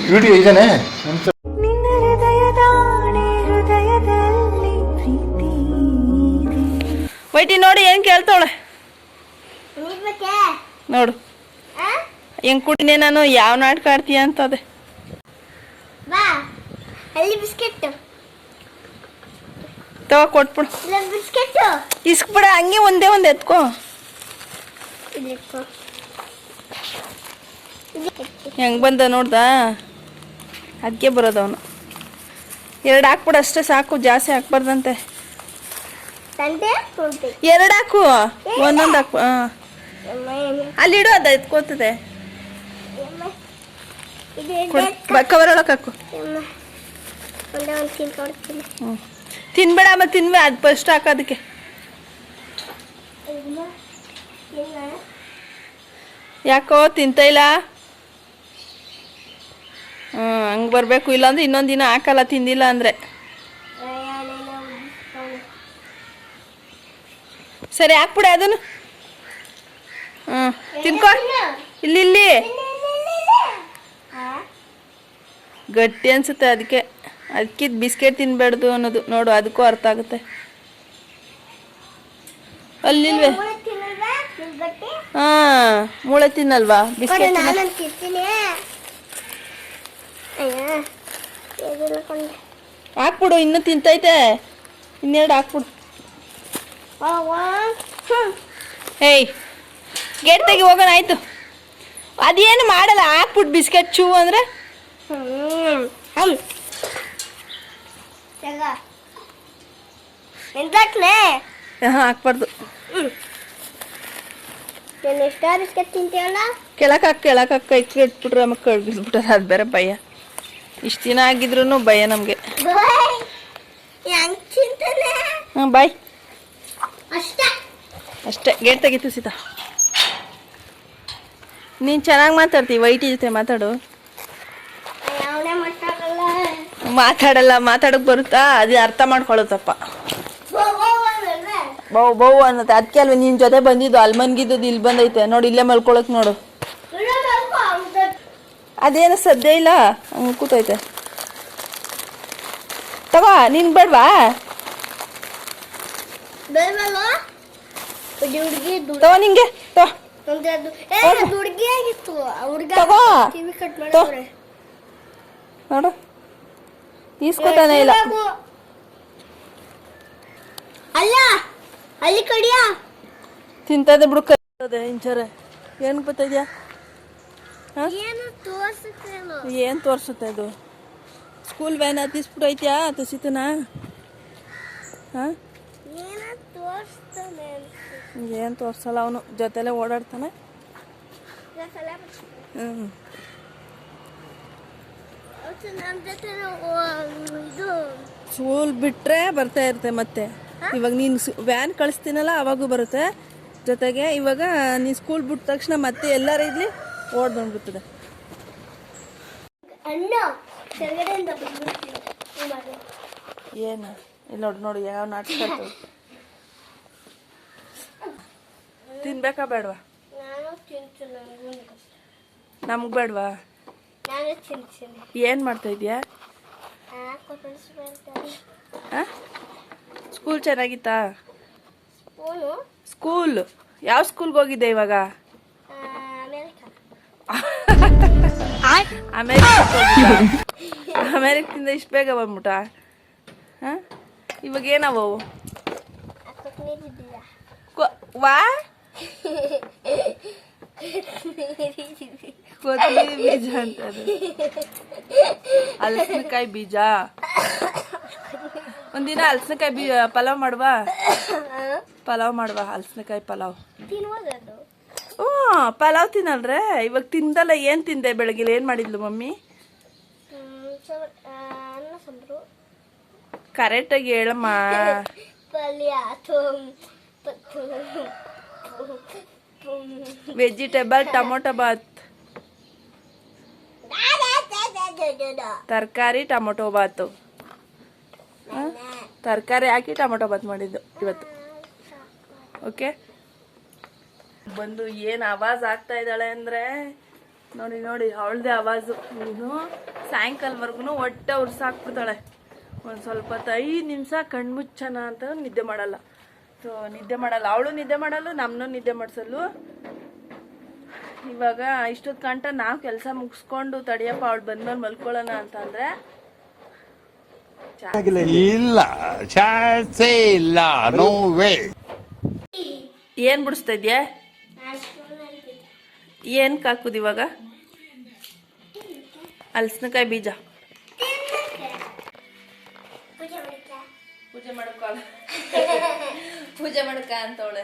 Video ಇದೇನೆ ವೈಟಿ ನೋಡಿ ಏನ್ ಕೇಳ್ತಾವಳೆ ನೋಡು ಹೆಂಗ್ ಕುಡಿನೇ ನಾನು ಯಾವ ನಾಟಕ ಆಡ್ತೀಯ ಅಂತದೆ ತವ ಕೊಟ್ಬಿಡು ಇಸ್ಕ್ಬಿಡ ಹಂಗೆ ಒಂದೇ ಒಂದ್ ಎತ್ಕೋ ಹೆಂಗ್ ಬಂದ ನೋಡ್ದ ಅದಕ್ಕೆ ಬರೋದು ಅವನು ಎರಡು ಹಾಕ್ಬಿಡು ಅಷ್ಟೇ ಸಾಕು ಜಾಸ್ತಿ ಹಾಕ್ಬಾರ್ದಂತೆ ಎರಡು ಹಾಕು ಒಂದೊಂದು ಹಾಕು ಅಲ್ಲಿ ಇಡು ಅದ ಎತ್ಕೋತದೆ ಕವರ್ ಒಳಗೆ ಹಾಕು ತಿನ್ಬೇಡ ಮತ್ತೆ ತಿನ್ಬೇ ಅದು ಫಸ್ಟ್ ಹಾಕೋದಕ್ಕೆ ಯಾಕೋ ತಿಂತ ಇಲ್ಲ ಹಂಗೆ ಬರಬೇಕು ಇಲ್ಲಾಂದ್ರೆ ಇನ್ನೊಂದು ದಿನ ಹಾಕಲ್ಲ ತಿಂದಿಲ್ಲ ಅಂದರೆ ಸರಿ ಹಾಕ್ಬಿಡೆ ಅದನ್ನು ತಿನ್ಕೋ ಇಲ್ಲಿ ಗಟ್ಟಿ ಅನ್ಸುತ್ತೆ ಅದಕ್ಕೆ ಬಿಸ್ಕೆಟ್ ತಿನ್ಬೇಡ್ದು ಅನ್ನೋದು ನೋಡು ಅದಕ್ಕೂ ಅರ್ಥ ಆಗುತ್ತೆ ಅಲ್ಲಿಲ್ವೇ ಮೂಳೆ ತಿನ್ನಲ್ವಾ ಬಿಸ್ಕೆಟ್ ಹಾಕ್ಬಿಡು ಇನ್ನು ತಿಂತೈತೆ ಇನ್ನೆರಡು ಹಾಕ್ಬಿಡು ಏಯ್ ಗೇಟ್ ತೆಗಿ ಹೋಗೋಣ ಆಯ್ತು ಅದೇನು ಮಾಡಲ್ಲ ಹಾಕ್ಬಿಟ್ಟು ಬಿಸ್ಕೆಟ್ ಚೂ ಅಂದ್ರೆ ಹಾಕ್ಬಾರ್ದು ಕೆಳಕ್ ಇಟ್ಬಿಟ್ರೆ ಕಳ್ಗಿಸ್ಬಿಟ್ರೆ ಅದು ಬೇರೆ ಭಯ ಇಷ್ಟು ದಿನ ಆಗಿದ್ರು ಭಯ ನಮಗೆ ಬಾಯ್ ಅಷ್ಟೇ ಗೇಟ್ ತೆಗಿತು ಸೀತಾ ನೀನು ಚೆನ್ನಾಗಿ ಮಾತಾಡ್ತೀವಿ ವೈಟಿ ಜೊತೆ ಮಾತಾಡು ಮಾತಾಡೋಕೆ ಬರುತ್ತಾ ಅದು ಅರ್ಥ ಮಾಡ್ಕೊಳ್ಳುತ್ತಪ್ಪ ಬೌ ಅನ್ನತ್ತೆ ಅದಕ್ಕೆ ಅಲ್ವ ನಿನ್ನ ಜೊತೆ ಬಂದಿದ್ದು ಅಲ್ಲಿ ಮನ್ಗಿದ್ದು ಇಲ್ಲಿ ಬಂದೈತೆ ನೋಡಿ ಇಲ್ಲೇ ಮಲ್ಕೊಳಕ್ ನೋಡು ಅದೇನು ಸದ್ಯ ಇಲ್ಲ ಹಂಗೆ ಕೂತೈತೆ ತಗೋ ನೀನು ಬೇಡವಾ ತಗೋ ನಿಂಗೆ ನೋಡು ಈಸ್ಕೊತಾನೆ ಇಲ್ಲ ತಿಂತದೆ ಬಿಡು ಕದೆ ಇಂಚರೆ ಏನು ಬರ್ತದ್ಯಾ ಏನು ತೋರಿಸುತ್ತೆ ಅದು ಸ್ಕೂಲ್ ವ್ಯಾನ್ ಹತ್ತಿಸ್ಬಿಟ್ಟೈತ್ಯಾ ತುಸಿತನ ಹಾಂ ಏನು ತೋರಿಸಲ್ಲ ಅವನು ಜೊತೆಲೆ ಓಡಾಡ್ತಾನೆ ಸ್ಕೂಲ್ ಬಿಟ್ರೆ ಬರ್ತಾ ಇರುತ್ತೆ ಮತ್ತೆ ಇವಾಗ ನೀನು ವ್ಯಾನ್ ಕಳಿಸ್ತೀನಲ್ಲ ಅವಾಗೂ ಬರುತ್ತೆ ಜೊತೆಗೆ ಇವಾಗ ನೀನು ಸ್ಕೂಲ್ ಬಿಟ್ಟ ತಕ್ಷಣ ಮತ್ತೆ ಎಲ್ಲರ ಇದ್ಲಿ ಓಡ್ ಬಂದ್ಬಿಡ್ತದೆ ಏನು ಇಲ್ಲಿ ನೋಡಿ ಯಾವ ನಾಟಕ ತಿನ್ಬೇಕಾ ಬೇಡವಾ ನಮ್ಗೆ ಬೇಡವಾ ಏನು ಮಾಡ್ತಾ ಇದೀಯಾ ಸ್ಕೂಲ್ ಚೆನ್ನಾಗಿತ್ತಾ ಸ್ಕೂಲ್ ಯಾವ ಸ್ಕೂಲ್ಗೆ ಹೋಗಿದ್ದೆ ಇವಾಗ ಅಮೇರಿಕದಿಂದ ಇಷ್ಟು ಬೇಗ ಬಂದ್ಬಿಟ್ಟ ಇವಾಗ ಏನವು ವಾ ಕೊತ್ತಂಬರಿ ಬೀಜ ಅಂತ ಹಲಸಿನಕಾಯಿ ಬೀಜ ಒಂದಿನ ಹಲಸಿನಕಾಯಿ ಪಲಾವ್ ಮಾಡುವ ಹಲಸಿನಕಾಯಿ ಪಲಾವ್ ಪಲಾವ್ ತಿನ್ನಲ್ರೆ ಇವಾಗ ತಿಂದಲ್ಲ ಏನು ತಿಂದೆ ಬೆಳಗ್ಗೆ ಏನು ಮಾಡಿದ್ಲು ಮಮ್ಮಿ ಕರೆಕ್ಟಾಗಿ ಹೇಳಮ್ಮ ವೆಜಿಟೇಬಲ್ ಟೊಮೊಟೊ ಬಾತ್ ತರಕಾರಿ ಟೊಮೊಟೊ ಬಾತು ತರಕಾರಿ ಹಾಕಿ ಟೊಮೊಟೊ ಬಾತ್ ಮಾಡಿದ್ದು ಇವತ್ತು ಓಕೆ ಬಂದು ಏನು ಆವಾಜ್ ಆಗ್ತಾ ಇದ್ದಾಳೆ ಅಂದರೆ ನೋಡಿ ಅವಳದೇ ಆವಾಜು ನೀನು ಸಾಯಂಕಾಲವರೆಗೂ ಹೊಟ್ಟೆ ಉರ್ಸಾಕ್ಬಿಡ್ತಾಳೆ. ಒಂದು ಸ್ವಲ್ಪ ಹೊತ್ತು 5 ನಿಮಿಷ ಕಣ್ಮುಚ್ಚನ ಅಂತ ನಿದ್ದೆ ಮಾಡಲ್ಲ. ಸೊ ನಿದ್ದೆ ಮಾಡಲ್ಲ, ಅವಳು ನಿದ್ದೆ ಮಾಡಲ್ಲ, ನಮ್ಮನ್ನು ನಿದ್ದೆ ಮಾಡಿಸಲು. ಇವಾಗ ಇಷ್ಟೊತ್ತು ಗಂಟ ನಾವು ಕೆಲಸ ಮುಗಿಸ್ಕೊಂಡು ತಡಿಯಪ್ಪ ಅವಳು ಬಂದ್ಮೇಲೆ ಮಲ್ಕೊಳ್ಳೋಣ ಅಂತಂದರೆ ಇಲ್ಲ, ಚಾನ್ಸೇ ಇಲ್ಲ, ನೋ ವೇ. ಏನು ಬಿಡಿಸ್ತಾ ಇದೆಯಾ? ಏನು ಹಾಕುದು ಇವಾಗ? ಹಲಸಿನಕಾಯಿ ಬೀಜ ಪೂಜೆ ಮಾಡಕ ಅಂತವಳೆ.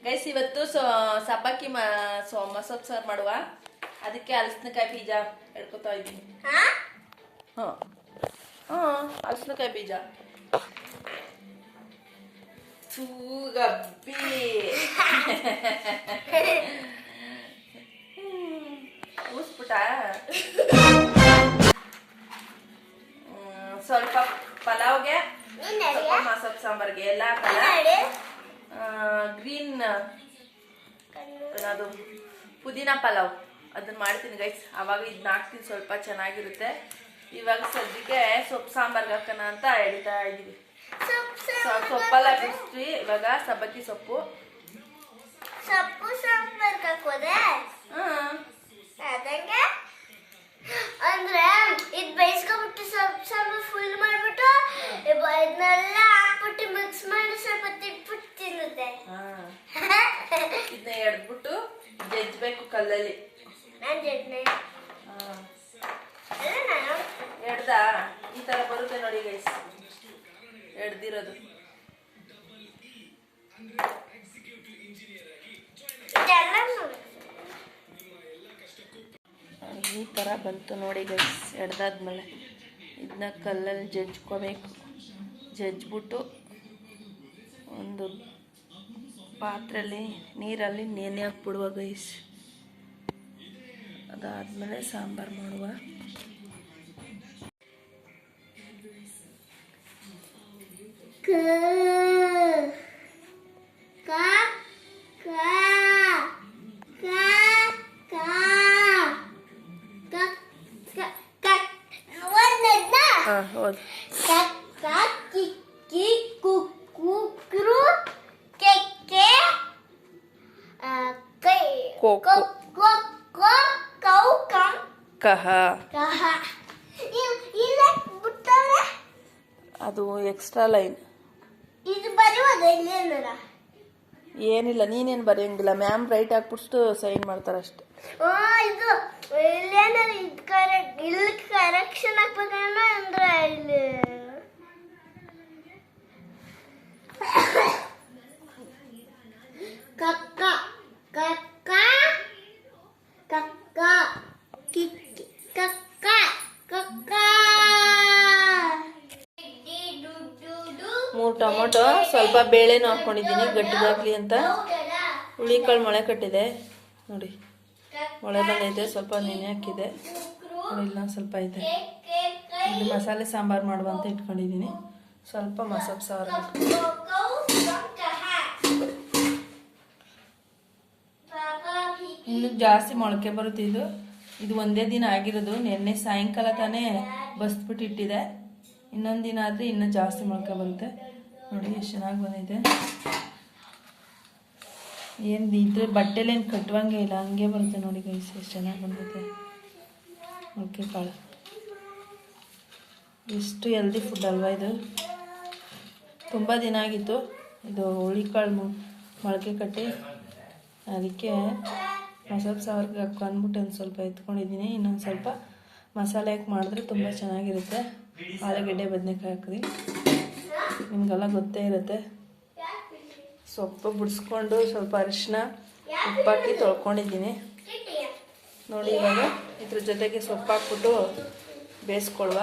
ಗೈಸ್ ಇವತ್ತು ಸಬ್ಬಕ್ಕಿ ಮಸೊಪ್ಪು ಸಾರು ಮಾಡುವ, ಅದಕ್ಕೆ ಹಲಸಿನಕಾಯಿ ಬೀಜ ಎಡ್ಕೊತಾ ಇದ್ದೀನಿ. ಹಲಸಿನಕಾಯಿ ಬೀಜ ಗಬ್ಬಿ ಊಸ್ಬಿಟ್ಟ. ಸ್ವಲ್ಪ ಪಲಾವ್ಗೆ, ಸ್ವಲ್ಪ ಮಸೊಪ್ಪು ಸಾಂಬಾರ್ಗೆ ಎಲ್ಲ ಗ್ರೀನ್ ಅದು ಪುದೀನ ಪಲಾವ್ ಅದನ್ನ ಮಾಡ್ತೀನಿ ಗೈಸ್. ಆವಾಗ ಇದನ್ನ ಹಾಕ್ತೀನಿ, ಸ್ವಲ್ಪ ಚೆನ್ನಾಗಿರುತ್ತೆ. ಇವಾಗ ಸದ್ಯಕ್ಕೆ ಸೊಪ್ಪು ಸಾಂಬಾರ್ಗೆ ಹಾಕೋಣ ಅಂತ ಹೇಳ್ತಾ ಇದೀವಿ. ಸೊಪ್ಪೆಲ್ಲ ಬಿಡಿಸ್ತೀವಿ ಇವಾಗ. ಸಬ್ಬಕ್ಕಿ ಸೊಪ್ಪು ಸಾಂಬಾರ್ಗೆ ಹಾಕೋದೆ ಅಂದ್ರೆ ಇದು ಬೇಯಿಸ್ಕೊಂಡ್ಬಿಟ್ಟು ಸಾಂಬಾರ್ ಫುಲ್ ಮಾಡ್ಬಿಟ್ಟು ಇದನ್ನೆಲ್ಲ ಹಾಕ್ಬಿಟ್ಟು ಮಿಕ್ಸ್ ಮಾಡಿ ಸ್ವಲ್ಪ ತಿಟ್ಬಿಟ್ಟು ತಿನ್ನುತ್ತೆ. ಇದನ್ನ ಎಡ್ಬಿಟ್ಟು ಜಜ್ಬೇಕು ಕಲ್ಲಲ್ಲಿ. ನಾನು ಜಡ್ನೆ ಎಡ್ದ ಈ ತರ ಬರುತ್ತೆ ನೋಡಿ ಗೈಸ್, ಎಡ್ದಿರೋದು ಈ ಥರ ಬಂತು ನೋಡಿ ಗೈಸ್. ಎಡ್ದಾದ್ಮೇಲೆ ಇದನ್ನ ಕಲ್ಲಲ್ಲಿ ಜಜ್ಕೋಬೇಕು. ಜಜ್ಬಿಟ್ಟು ಒಂದು ಪಾತ್ರೆಯಲ್ಲಿ ನೀರಲ್ಲಿ ನೆನೆ ಹಾಕ್ಬಿಡುವ ಗೈಸ್. ಅದಾದಮೇಲೆ ಸಾಂಬಾರು ಮಾಡುವ. ಹೌದು. ಅದು ಎಕ್ಸ್ಟ್ರಾ ಲೈನ್. ಏನಿಲ್ಲ, ನೀನೇನು ಬರೆಯಂಗಿಲ್ಲ. ಮ್ಯಾಮ್ ರೈಟ್ ಹಾಕ್ಬಿಟ್ಟು ಸೈನ್ ಮಾಡ್ತಾರಷ್ಟೆ. ಇದು ಇಲ್ಲಿ ಕರೆಕ್ಷನ್ ಹಾಕ್ಬೇಕಂದ್ರೆ ಅಂದ್ರೆ ಇಲ್ಲಿ ಕಕ್ಕ ಕಕ್ಕ ಕಕ್ಕ ಕಕ್ಕ ಕಕ್ಕ 3 ಟೊಮೊಟೊ, ಸ್ವಲ್ಪ ಬೇಳೆನೂ ಹಾಕ್ಕೊಂಡಿದ್ದೀನಿ ಗಟ್ಟಿಗಾಗಲಿ ಅಂತ. ಹುಳಿಕಾಳು ಮೊಳೆ ಕಟ್ಟಿದೆ ನೋಡಿ, ಮೊಳೆ ಬಂದೈತೆ. ಸ್ವಲ್ಪ ನೆನೆ ಹಾಕಿದೆ ನೋಡಿ, ಇಲ್ಲ ಸ್ವಲ್ಪ ಐತೆ. ಇದು ಮಸಾಲೆ ಸಾಂಬಾರು ಮಾಡುವ ಅಂತ ಇಟ್ಕೊಂಡಿದ್ದೀನಿ. ಸ್ವಲ್ಪ ಮಸೊಪ್ಪು ಸಾರು ಇನ್ನು ಜಾಸ್ತಿ ಮೊಳಕೆ ಬರುತ್ತೆ. ಇದು ಒಂದೇ ದಿನ ಆಗಿರೋದು. ನಿನ್ನೆ ಸಾಯಂಕಾಲ ತಾನೇ ಬಸ್ಬಿಟ್ಟು ಇಟ್ಟಿದೆ. ಇನ್ನೊಂದು ದಿನ ಆದರೆ ಇನ್ನೂ ಜಾಸ್ತಿ ಮೊಳಕೆ ಬರುತ್ತೆ ನೋಡಿ. ಎಷ್ಟು ಚೆನ್ನಾಗಿ ಬಂದೈತೆ. ಏನು ಇದ್ರೆ ಬಟ್ಟೆಲೇನು ಕಟ್ಟುವಂಗೆ ಇಲ್ಲ, ಹಂಗೆ ಬರುತ್ತೆ ನೋಡಿ ಗೈಸ್. ಎಷ್ಟು ಚೆನ್ನಾಗಿ ಬಂದೈತೆ ಮೊಳಕೆ ಕಾಳು. ಎಷ್ಟು ಹೆಲ್ದಿ ಫುಡ್ ಅಲ್ವಾ ಇದು. ತುಂಬ ದಿನ ಆಗಿತ್ತು ಇದು ಹುಳಿಕಾಳು ಮೊಳಕೆ ಕಟ್ಟಿ. ಅದಕ್ಕೆ ಮಸೊಪ್ಪು ಸಾರಿಗೆ ಹಾಕ್ಕೊಂಡ್ಬಿಟ್ಟು ಒಂದು ಸ್ವಲ್ಪ ಎತ್ಕೊಂಡಿದ್ದೀನಿ. ಇನ್ನೊಂದು ಸ್ವಲ್ಪ ಮಸಾಲೆ ಹಾಕಿ ಮಾಡಿದ್ರೆ ತುಂಬ ಚೆನ್ನಾಗಿರುತ್ತೆ. ಆಲೂಗಡ್ಡೆ ಬದನೆಕಾಯಿ ಹಾಕಿದ್ವಿ, ನಿಮಗೆಲ್ಲ ಗೊತ್ತೇ ಇರುತ್ತೆ. ಸೊಪ್ಪು ಬಿಡಿಸ್ಕೊಂಡು ಸ್ವಲ್ಪ ಅರಿಶಿನ ಉಪ್ಪಾಕಿ ತೊಳ್ಕೊಂಡಿದ್ದೀನಿ ನೋಡಿ. ಇವಾಗ ಇದ್ರ ಜೊತೆಗೆ ಸೊಪ್ಪು ಹಾಕ್ಬಿಟ್ಟು ಬೇಯಿಸ್ಕೊಳ್ವ.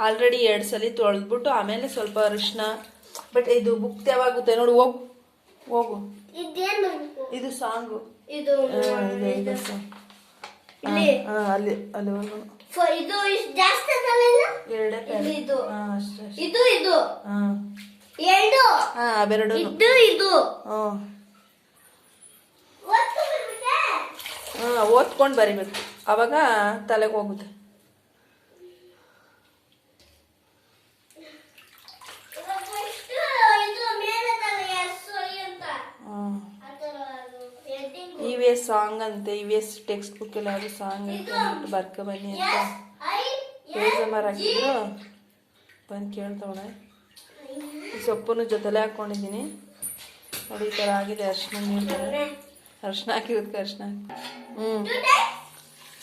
ಆಲ್ರೆಡಿ 2 ಸಲ ತೊಳೆದ್ಬಿಟ್ಟು ಆಮೇಲೆ ಸ್ವಲ್ಪ ಅರಿಶಿನ. ಬಟ್ ಇದು ಬುಕ್ ಯಾವಾಗುತ್ತೆ ನೋಡಿ. ಹೋಗು ಇದು ಸಾಂಗು. ಇದು ಅಲ್ಲಿ ಇದು ಜಾಸ್ತಿ ಎರಡೇ ಇದು ಅಷ್ಟೇ. ಇದು ಇದು ಎರಡು ಹಾ ಅವೆರಡು. ಇದು ಇದು ಓದ್ಕೊಂಡು ಬರಿಬೇಕು, ಅವಾಗ ತಲೆಗೆ ಹೋಗುತ್ತೆ. EVS ಸಾಂಗ್ ಅಂತೆ, EVS ಟೆಕ್ಸ್ಟ್ ಬುಕ್ ಎಲ್ಲ ಅದು ಸಾಂಗ್ ಐತೆ ಅಂದ್ಬಿಟ್ಟು ಬರ್ಕ ಬನ್ನಿ ಅಂತ ಬೇಜಮಾರ್ ಹಾಕಿದ್ರು. ಬಂದು ಕೇಳ್ತವಳೆ. ಈ ಸೊಪ್ಪನ್ನು ಜೊತೆಲೆ ಹಾಕ್ಕೊಂಡಿದ್ದೀನಿ ನೋಡಿ. ಈ ಥರ ಆಗಿದೆ. ಅರಿಶಿನ ನೀರು, ಅರಿಶಿನ ಹಾಕಿರೋದಕ್ಕೆ ಅರಿಶಿನ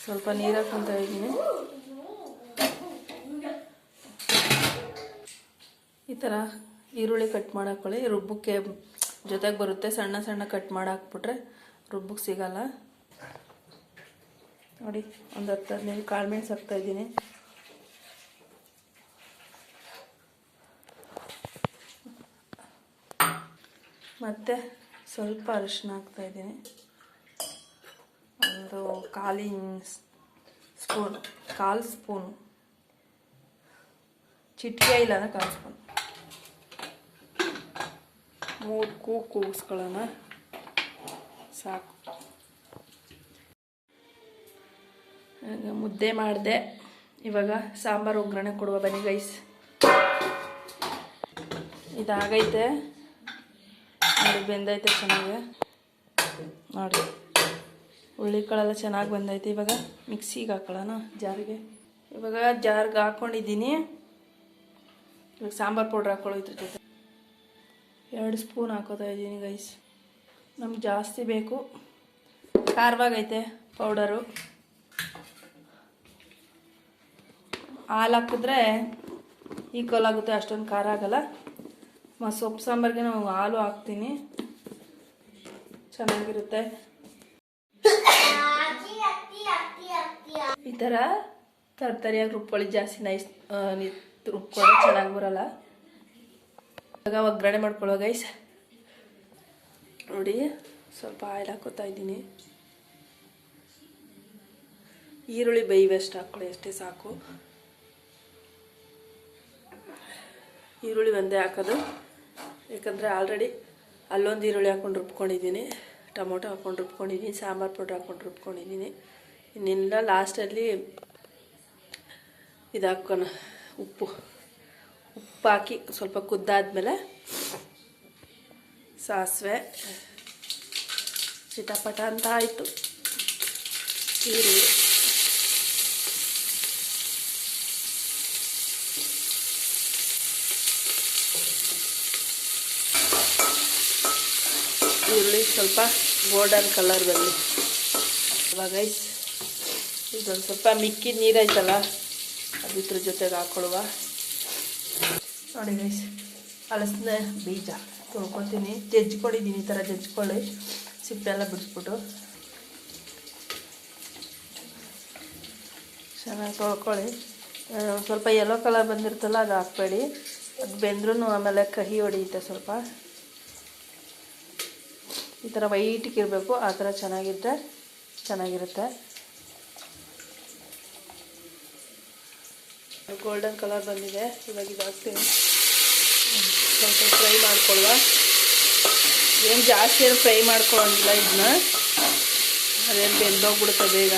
ಸ್ವಲ್ಪ ನೀರು ಹಾಕ್ಕೊತಾ ಇದ್ದೀನಿ. ಈ ಥರ ಈರುಳ್ಳಿ ಕಟ್ ಮಾಡಿ ಹಾಕ್ಕೊಳ್ಳಿ. ರುಬ್ಬಕ್ಕೆ ಜೊತೆಗೆ ಬರುತ್ತೆ. ಸಣ್ಣ ಸಣ್ಣ ಕಟ್ ಮಾಡಿ ಹಾಕ್ಬಿಟ್ರೆ ರುಬ್ಬಕ್ಕೆ ಸಿಗಲ್ಲ ನೋಡಿ. ಒಂದು 10-15 ಕಾಳು ಮೆಣಸು ಹಾಕ್ತಾಯಿದ್ದೀನಿ. ಮತ್ತು ಸ್ವಲ್ಪ ಅರಿಶಿನ ಹಾಕ್ತಾಯಿದ್ದೀನಿ. ಒಂದು ಕಾಲು ಸ್ಪೂನು, ಚಿಟಿಕೆ ಇಲ್ಲ ಅಂದರೆ 1 ಸ್ಪೂನ್. 3 ಕೂಗಿಸ್ಕೊಳ್ಳೋಣ ಸಾಕು. ಈಗ ಮುದ್ದೆ ಮಾಡಿದೆ. ಇವಾಗ ಸಾಂಬಾರು ಒಗ್ಗರಣೆ ಕೊಡುವ ಬನ್ನಿ ಗೈಸ್. ಇದಾಗೈತೆ ನೋಡಿ, ಬೆಂದೈತೆ ಚೆನ್ನಾಗಿ ನೋಡಿ. ಹುಳ್ಳಿಕಾಳೆಲ್ಲ ಚೆನ್ನಾಗಿ ಬಂದೈತೆ. ಇವಾಗ ಮಿಕ್ಸಿಗೆ ಹಾಕೊಳ್ಳೋಣ ಜಾರಿಗೆ. ಇವಾಗ ಜಾರ್ಗೆ ಹಾಕ್ಕೊಂಡಿದ್ದೀನಿ. ಇವಾಗ ಸಾಂಬಾರು ಪೌಡ್ರ್ ಹಾಕ್ಕೊಳ್ಳೋದ್ರ ಜೊತೆ 2 ಸ್ಪೂನ್ ಹಾಕೋತಾ ಇದ್ದೀನಿ ಗೈಸ್. ನಮ್ಗೆ ಜಾಸ್ತಿ ಬೇಕು, ಖಾರವಾಗೈತೆ ಪೌಡರು. ಹಾಲು ಹಾಕಿದ್ರೆ ಈಕ್ವಲ್ ಆಗುತ್ತೆ, ಅಷ್ಟೊಂದು ಖಾರ ಆಗಲ್ಲ. ಸೊಪ್ಪು ಸಾಂಬಾರಿಗೆ ನಾವು ಹಾಲು ಹಾಕ್ತೀನಿ, ಚೆನ್ನಾಗಿರುತ್ತೆ. ಈ ಥರ ತರತರಿಯಾಗಿ ರುಬ್ಕೊಳ್ಳಿ. ಜಾಸ್ತಿ ನೈಸ್ ರುಬ್ಕೊಳ್ಳೋ ಚೆನ್ನಾಗಿ ಬರಲ್ಲ. ಇವಾಗ ಒಗ್ಗರಣೆ ಮಾಡ್ಕೊಳ್ಳೋ ಗೈಸ್ ನೋಡಿ. ಸ್ವಲ್ಪ ಆಯಿಲ್ ಹಾಕೋತಾ ಇದ್ದೀನಿ. ಈರುಳ್ಳಿ ಬೇಯುವಷ್ಟು ಹಾಕ್ಕೊಳ್ಳಿ, ಅಷ್ಟೇ ಸಾಕು. ಈರುಳ್ಳಿ ಒಂದೇ ಹಾಕೋದು, ಯಾಕಂದರೆ ಆಲ್ರೆಡಿ ಅಲ್ಲೊಂದು ಈರುಳ್ಳಿ ಹಾಕ್ಕೊಂಡು ರುಬ್ಕೊಂಡಿದ್ದೀನಿ, ಟೊಮೊಟೊ ಹಾಕ್ಕೊಂಡು ರುಬ್ಕೊಂಡಿದ್ದೀನಿ, ಸಾಂಬಾರು ಪೌಡ್ರ್ ಹಾಕ್ಕೊಂಡು ರುಬ್ಕೊಂಡಿದ್ದೀನಿ. ಇನ್ನೆಲ್ಲ ಲಾಸ್ಟಲ್ಲಿ ಇದು ಹಾಕೋಣ, ಉಪ್ಪು ಹಾಕಿ ಸ್ವಲ್ಪ ಕುದ್ದಾದ್ಮೇಲೆ ಸಾಸಿವೆ ಚಿಟಪಟ ಅಂತ ಆಯಿತು. ಈರುಳ್ಳಿ ಸ್ವಲ್ಪ ಗೋಲ್ಡನ್ ಕಲರ್ ಬರಲಿ. ಇವಾಗ ಇದೊಂದು ಸ್ವಲ್ಪ ಮಿಕ್ಕಿದ ನೀರಾಯ್ತಲ್ಲ, ಅದು ಇದ್ರ ಜೊತೆಗೆ ಹಾಕ್ಕೊಳ್ಳುವ ನೋಡಿ ಗೈಸ್. ಹಲಸಿನ ಬೀಜ ತೊಳ್ಕೊತೀನಿ, ಜಜ್ಜಿಕೊಂಡಿದ್ದೀನಿ. ಈ ಥರ ಜಜ್ಜಿಕೊಳ್ಳಿ, ಸಿಪ್ಪೆಲ್ಲ ಬಿಡಿಸ್ಬಿಟ್ಟು ಚೆನ್ನಾಗಿ ತೊಳ್ಕೊಳ್ಳಿ. ಸ್ವಲ್ಪ ಯೆಲ್ಲೋ ಕಲರ್ ಬಂದಿರ್ತಲ್ಲ, ಅದು ಹಾಕ್ಬೇಡಿ. ಅದು ಬೆಂದ್ರೂ ಆಮೇಲೆ ಕಹಿ ಹೊಡೆಯುತ್ತೆ ಸ್ವಲ್ಪ. ಈ ಥರ ವೈಟಿಗೆ ಇರಬೇಕು, ಆ ಥರ ಚೆನ್ನಾಗಿರುತ್ತೆ. ಗೋಲ್ಡನ್ ಕಲರ್ ಬಂದಿದೆ. ಇವಾಗ ಇದು ಹಾಕ್ತೀನಿ. ಸ್ವಲ್ಪ ಫ್ರೈ ಮಾಡ್ಕೊಳ್ಳುವ. ಏನು ಜಾಸ್ತಿ ಏನು ಫ್ರೈ ಮಾಡ್ಕೊಳ್ಳೋಂಗಿಲ್ಲ ಇದನ್ನ, ಅದೇನು ಬೆಂದೋಗ್ಬಿಡುತ್ತೆ ಬೇಗ.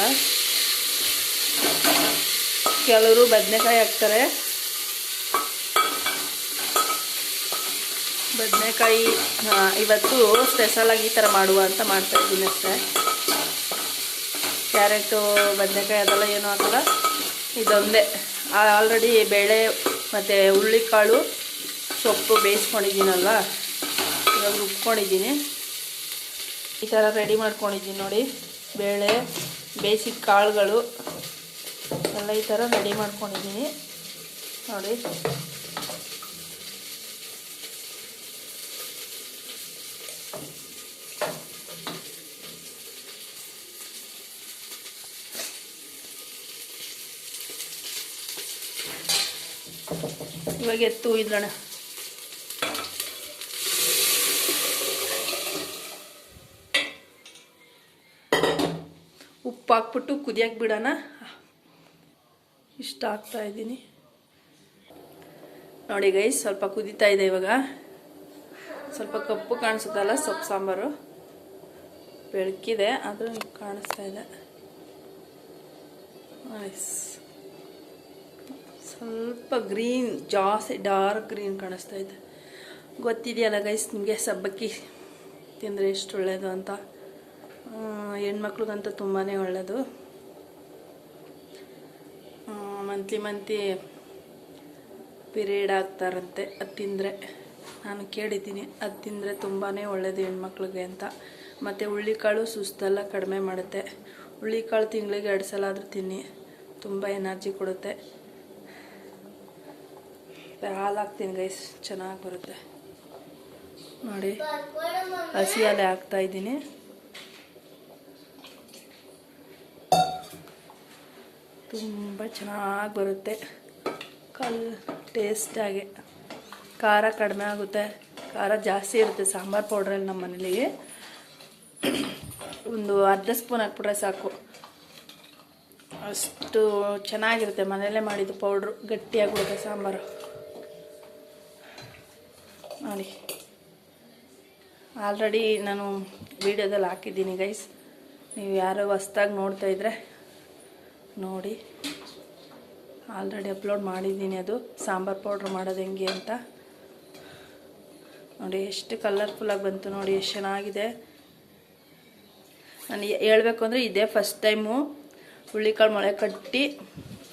ಕೆಲವರು ಬದನೆಕಾಯಿ ಹಾಕ್ತಾರೆ. ಬದನೆಕಾಯಿ ಇವತ್ತು ಸ್ಪೆಷಲಾಗಿ ಈ ಥರ ಮಾಡುವ ಅಂತ ಮಾಡ್ತಾಯಿದ್ದೀನಿ ಅಷ್ಟೇ. ಕ್ಯಾರೆಟು ಬದನೆಕಾಯಿ ಅದೆಲ್ಲ ಏನೂ ಹಾಕಲ್ಲ, ಇದೊಂದೇ. ಆಲ್ರೆಡಿ ಬೇಳೆ ಮತ್ತು ಹುರುಳಿಕಾಳು ಸೊಪ್ಪು ಬೇಯಿಸ್ಕೊಂಡಿದ್ದೀನಲ್ವ, ಇವಾಗ ರುಬ್ಕೊಂಡಿದ್ದೀನಿ. ಈ ಥರ ರೆಡಿ ಮಾಡ್ಕೊಂಡಿದ್ದೀನಿ ನೋಡಿ. ಬೇಳೆ, ಬೇಸಿಕ್ ಕಾಳುಗಳು ಎಲ್ಲ ಈ ಥರ ರೆಡಿ ಮಾಡ್ಕೊಂಡಿದ್ದೀನಿ ನೋಡಿ. ಇವಾಗ ಎತ್ತು ಇದ್ರಣ ಉಪ್ಪು ಹಾಕ್ಬಿಟ್ಟು ಕುದಿಯಕ್ಕೆ ಬಿಡೋಣ. ಇಷ್ಟ ಹಾಕ್ತಾ ಇದ್ದೀನಿ ನೋಡಿ ಗೈಸ್. ಸ್ವಲ್ಪ ಕುದೀತಾ ಇದೆ ಇವಾಗ. ಸ್ವಲ್ಪ ಕಪ್ಪು ಕಾಣಿಸುತ್ತಲ್ಲ ಸೊಪ್ಪು ಸಾಂಬಾರು, ಬೆಳಕಿದೆ ಆದರೂ ಕಾಣಿಸ್ತಾ ಇದೆ. ಸ್ವಲ್ಪ ಗ್ರೀನ್, ಜಾಸ್ತಿ ಡಾರ್ಕ್ ಗ್ರೀನ್ ಕಾಣಿಸ್ತಾ ಇದೆ. ಗೊತ್ತಿದೆಯಲ್ಲ ಗೈಸ್ ನಿಮಗೆ ಸಬ್ಬಕ್ಕಿ ತಿಂದರೆ ಎಷ್ಟು ಒಳ್ಳೆಯದು ಅಂತ. ಹೆಣ್ಮಕ್ಳಿಗಂತೂ ತುಂಬಾ ಒಳ್ಳೆಯದು. ಮಂತ್ಲಿ ಪಿರಿಯಡ್ ಆಗ್ತಾರಂತೆ ಅದು ತಿಂದರೆ, ನಾನು ಕೇಳಿದ್ದೀನಿ. ಅದು ತಿಂದರೆ ತುಂಬಾ ಒಳ್ಳೆಯದು ಹೆಣ್ಮಕ್ಳಿಗೆ ಅಂತ. ಮತ್ತು ಹುಳ್ಳಿಕಾಳು ಸುಸ್ತೆಲ್ಲ ಕಡಿಮೆ ಮಾಡುತ್ತೆ. ಹುಳ್ಳಿಕಾಳು ತಿಂಗಳಿಗೆ 2 ಸಲ ಆದರೂ ತಿನ್ನಿ, ತುಂಬ ಎನರ್ಜಿ ಕೊಡುತ್ತೆ. ಹಾಲು ಹಾಕ್ತೀನಿ ಗೈಸ್, ಚೆನ್ನಾಗಿ ಬರುತ್ತೆ ನೋಡಿ. ಹಸಿ ಹಾಲೆ ಹಾಕ್ತಾಯಿದ್ದೀನಿ. ತುಂಬ ಚೆನ್ನಾಗಿ ಬರುತ್ತೆ ಟೇಸ್ಟಾಗಿ. ಖಾರ ಕಡಿಮೆ ಆಗುತ್ತೆ, ಖಾರ ಜಾಸ್ತಿ ಇರುತ್ತೆ ಸಾಂಬಾರು ಪೌಡ್ರಲ್ಲಿ. ನಮ್ಮ ಮನೇಲಿ ಒಂದು ಅರ್ಧ ಸ್ಪೂನ್ ಹಾಕ್ಬಿಟ್ರೆ ಸಾಕು, ಅಷ್ಟು ಚೆನ್ನಾಗಿರುತ್ತೆ. ಮನೆಯಲ್ಲೇ ಮಾಡಿದ್ದು ಪೌಡ್ರು, ಗಟ್ಟಿಯಾಗಿಬಿಡುತ್ತೆ ಸಾಂಬಾರು ನೋಡಿ. ಆಲ್ರೆಡಿ ನಾನು ವಿಡಿಯೋದಲ್ಲಿ ಹಾಕಿದ್ದೀನಿ ಗೈಸ್, ನೀವು ಯಾರೋ ಹೊಸ್ದಾಗಿ ನೋಡ್ತಾಯಿದ್ರೆ ನೋಡಿ. ಆಲ್ರೆಡಿ ಅಪ್ಲೋಡ್ ಮಾಡಿದ್ದೀನಿ ಅದು ಸಾಂಬಾರು ಪೌಡ್ರ್ ಮಾಡೋದು ಹೆಂಗೆ ಅಂತ ನೋಡಿ. ಎಷ್ಟು ಕಲರ್ಫುಲ್ಲಾಗಿ ಬಂತು ನೋಡಿ, ಎಷ್ಟು ಚೆನ್ನಾಗಿದೆ. ನಾನು ಹೇಳಬೇಕು ಅಂದರೆ ಇದೇ ಫಸ್ಟ್ ಟೈಮು ಹುಳ್ಳಿಕಾಳು ಮೊಳೆ ಕಟ್ಟಿ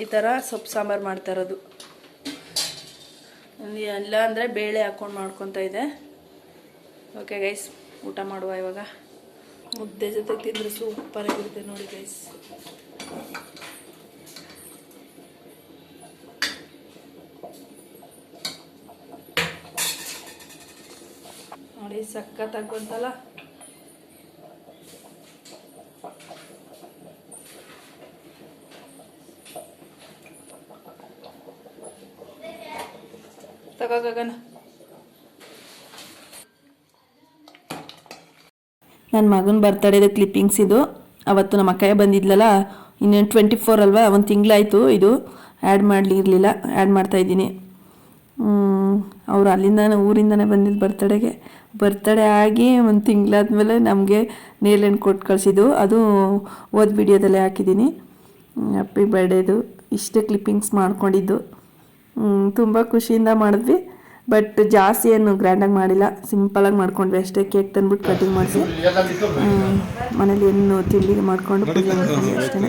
ಈ ಥರ ಸೊಪ್ಪು ಸಾಂಬಾರು ಮಾಡ್ತಾ ಇರೋದು. ಎಲ್ಲ ಅಂದರೆ ಬೇಳೆ ಹಾಕ್ಕೊಂಡು ಮಾಡ್ಕೊತಾ ಇದೆ. ಓಕೆ ಗೈಸ್, ಊಟ ಮಾಡುವ ಇವಾಗ. ಮುದ್ದೆ ಜೊತೆ ತಿಂದರೆ ಸೂಪರಾಗಿರುತ್ತೆ ನೋಡಿ ಗೈಸ್. ನೋಡಿ ಸಖತ್ತಾಗಿ ಬಂತಲ್ಲ. ತಗೋಗನ ನನ್ನ ಮಗನ ಬರ್ತಡೇದು ಕ್ಲಿಪ್ಪಿಂಗ್ಸ್ ಇದು. ಅವತ್ತು ನಮ್ಮ ಅಕ್ಕಯ್ಯ ಬಂದಿದ್ಲಲ್ಲ, ಇನ್ನೇನು 24 ಅಲ್ವಾ, 1 ತಿಂಗಳಾಯಿತು. ಇದು ಆ್ಯಡ್ ಮಾಡಲಿರಲಿಲ್ಲ, ಆ್ಯಡ್ ಮಾಡ್ತಾಯಿದ್ದೀನಿ. ಅವರು ಅಲ್ಲಿಂದ ಊರಿಂದನೇ ಬಂದಿದ್ದು ಬರ್ತಡೇಗೆ. ಬರ್ತಡೇ ಆಗಿ 1 ತಿಂಗಳಾದ್ಮೇಲೆ ನಮಗೆ ನೇಲ್ ಹಣ್ಣು ಕೊಟ್ಟು ಕಳಿಸಿದ್ದು. ಅದು ಓದ್ ವಿಡಿಯೋದಲ್ಲೇ ಹಾಕಿದ್ದೀನಿ. ಹ್ಯಾಪಿ ಬರ್ಡೇದು ಇಷ್ಟೇ ಕ್ಲಿಪ್ಪಿಂಗ್ಸ್ ಮಾಡ್ಕೊಂಡಿದ್ದು. ತುಂಬ ಖುಷಿಯಿಂದ ಮಾಡಿದ್ವಿ. ಬಟ್ ಜಾಸ್ತಿ ಏನು ಗ್ರ್ಯಾಂಡಾಗಿ ಮಾಡಿಲ್ಲ, ಸಿಂಪಲಾಗಿ ಮಾಡ್ಕೊಂಡ್ವಿ ಅಷ್ಟೇ. ಕೇಕ್ ತಂದ್ಬಿಟ್ಟು ಕಟಿಂಗ್ ಮಾಡಿಸಿ ಮನೇಲಿ ಏನು ತಿಂಡಿಗೆ ಮಾಡಿಕೊಂಡು ಪೂಜೆ ಮಾಡ್ಕೊಂಡ್ವಿ ಅಷ್ಟೇ.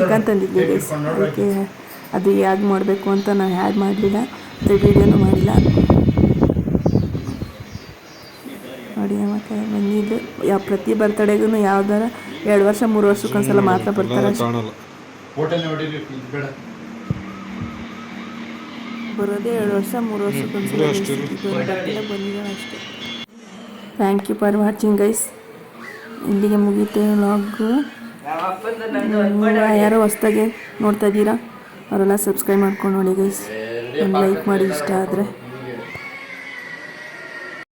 ಚಿಕನ್ ತಂದಿದ್ವಿ ಗೈಸ್, ಅದಕ್ಕೆ ಅದು ಯಾವ್ದು ಮಾಡಬೇಕು ಅಂತ ನಾನು ಆ್ಯಡ್ ಮಾಡಲಿಲ್ಲ, ವಿಡಿಯೋನೂ ಮಾಡಿಲ್ಲ ನೋಡಿ. ಮತ್ತು ಬಂದಿದ್ದು ಪ್ರತಿ ಬರ್ತಡೇಗೂ ಯಾವ್ದಾರ 2 ವರ್ಷ 3 ವರ್ಷಕ್ಕೊಂದ್ಸಲ ಮಾತ್ರ ಬರ್ತಾರೆ ಅಷ್ಟೇ. ಬರೋದೇ 2 ವರ್ಷ 3 ವರ್ಷಕ್ಕೊಂದ್ಸಲ ಬಂದಿದ್ದಾನೆ ಅಷ್ಟೇ. Thank you for watching guys. ಇಲ್ಲಿಗೆ ಮುಗೀತೆ ವ್ಲಾಗು. ಯಾರೋ ಹೊಸ್ದಾಗೆ ನೋಡ್ತಾ ಇದ್ದೀರಾ ಅವರೆಲ್ಲ ಸಬ್ಸ್ಕ್ರೈಬ್ ಮಾಡ್ಕೊಂಡು ನೋಡಿ ಗೈಸ್. ಒಂದು ಲೈಕ್ ಮಾಡಿ ಇಷ್ಟ ಆದರೆ.